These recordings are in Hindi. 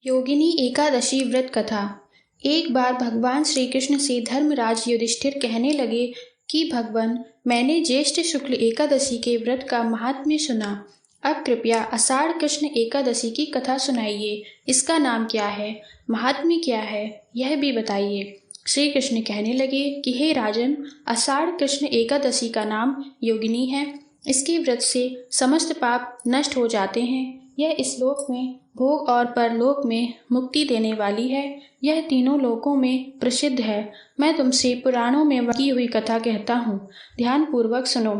योगिनी एकादशी व्रत कथा। एक बार भगवान श्री कृष्ण से धर्मराज युधिष्ठिर कहने लगे कि भगवान, मैंने ज्येष्ठ शुक्ल एकादशी के व्रत का महात्म्य सुना। अब कृपया आषाढ़ कृष्ण एकादशी की कथा सुनाइए। इसका नाम क्या है, महात्म्य क्या है, यह भी बताइए। श्री कृष्ण कहने लगे कि हे राजन, आषाढ़ कृष्ण एकादशी का नाम योगिनी है। इसके व्रत से समस्त पाप नष्ट हो जाते हैं। यह इस लोक में भोग और परलोक में मुक्ति देने वाली है। यह तीनों लोकों में प्रसिद्ध है। मैं तुमसे पुराणों में की हुई कथा कहता हूँ, ध्यान पूर्वक सुनो।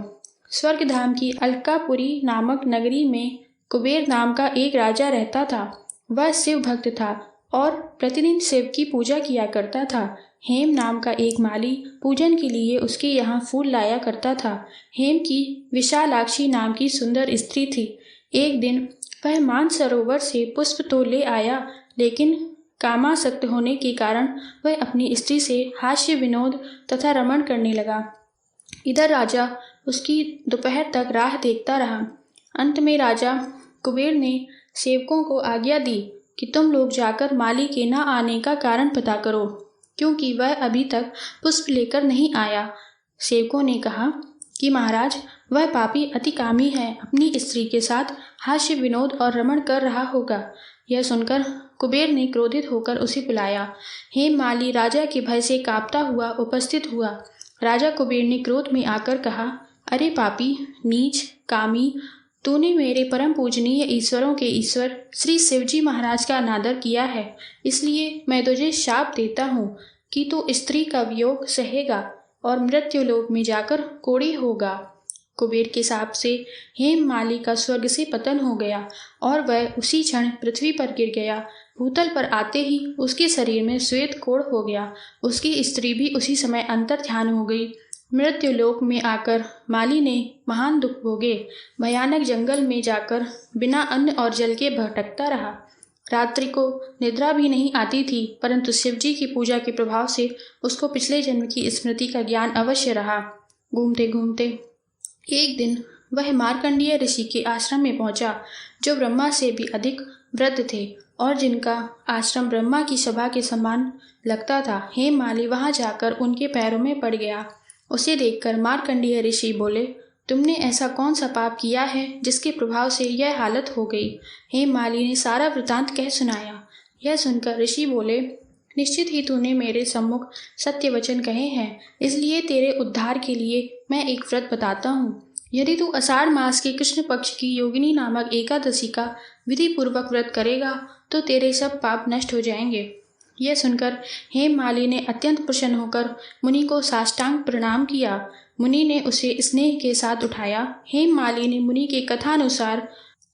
स्वर्गधाम की अलकापुरी नामक नगरी में कुबेर नाम का एक राजा रहता था। वह शिव भक्त था और प्रतिदिन शिव की पूजा किया करता था। हेम नाम का एक माली पूजन के लिए उसके यहाँ फूल लाया करता था। हेम की विशालाक्षी नाम की सुंदर स्त्री थी। एक दिन वह मानसरोवर से पुष्प तो ले आया, लेकिन कामासक्त होने के कारण वह अपनी स्त्री से हास्य विनोद तथा रमण करने लगा। इधर राजा उसकी दोपहर तक राह देखता रहा। अंत में राजा कुबेर ने सेवकों को आज्ञा दी कि तुम लोग जाकर माली के न आने का कारण पता करो, क्योंकि वह अभी तक पुष्प लेकर नहीं आया। सेवकों ने कहा कि महाराज, वह पापी अति कामी है, अपनी स्त्री के साथ हास्य विनोद और रमण कर रहा होगा। यह सुनकर कुबेर ने क्रोधित होकर उसे बुलाया। हेममाली राजा के भय से कांपता हुआ उपस्थित हुआ। राजा कुबेर ने क्रोध में आकर कहा, अरे पापी, नीच, कामी, तूने मेरे परम पूजनीय ईश्वरों के ईश्वर श्री शिवजी महाराज का अनादर किया है। इसलिए मैं तुझे शाप देता हूँ कि तू स्त्री का वियोग सहेगा और मृत्युलोक में जाकर कोढ़ी होगा। कुबेर के शाप से हेममाली का स्वर्ग से पतन हो गया और वह उसी क्षण पृथ्वी पर गिर गया। भूतल पर आते ही उसके शरीर में श्वेत कोढ़ हो गया। उसकी स्त्री भी उसी समय अंतर्ध्यान हो गई। मृत्युलोक में आकर माली ने महान दुख भोगे। भयानक जंगल में जाकर बिना अन्न और जल के भटकता रहा। रात्रि को निद्रा भी नहीं आती थी, परंतु शिवजी की पूजा के प्रभाव से उसको पिछले जन्म की स्मृति का ज्ञान अवश्य रहा। घूमते घूमते एक दिन वह मार्कंडेय ऋषि के आश्रम में पहुंचा, जो ब्रह्मा से भी अधिक वृद्ध थे और जिनका आश्रम ब्रह्मा की सभा के समान लगता था। हेममाली वहां जाकर उनके पैरों में पड़ गया। उसे देखकर मार्कंडेय ऋषि बोले, तुमने ऐसा कौन सा पाप किया है जिसके प्रभाव से यह हालत हो गई। हेममाली ने सारा वृतांत कह सुनाया। यह सुनकर ऋषि बोले, निश्चित ही तूने मेरे सम्मुख सत्य वचन कहे हैं, इसलिए तेरे उद्धार के लिए मैं एक व्रत बताता हूँ। यदि तू आषाढ़ मास के कृष्ण पक्ष की योगिनी नामक एकादशी का विधि पूर्वक व्रत करेगा तो तेरे सब पाप नष्ट हो जाएंगे। यह सुनकर हेममाली ने अत्यंत प्रसन्न होकर मुनि को साष्टांग प्रणाम किया। मुनि ने उसे स्नेह के साथ उठाया। हेममाली ने मुनि के कथानुसार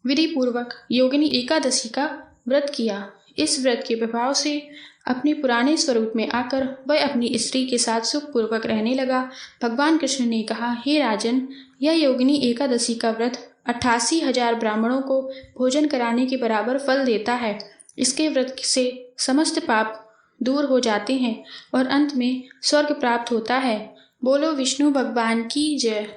विधि पूर्वक योगिनी एकादशी का व्रत किया। इस व्रत के प्रभाव से अपने पुराने स्वरूप में आकर वह अपनी स्त्री के साथ सुखपूर्वक रहने लगा। भगवान कृष्ण ने कहा, हे राजन, यह योगिनी एकादशी का व्रत 88,000 ब्राह्मणों को भोजन कराने के बराबर फल देता है। इसके व्रत से समस्त पाप दूर हो जाते हैं और अंत में स्वर्ग प्राप्त होता है। बोलो विष्णु भगवान की जय।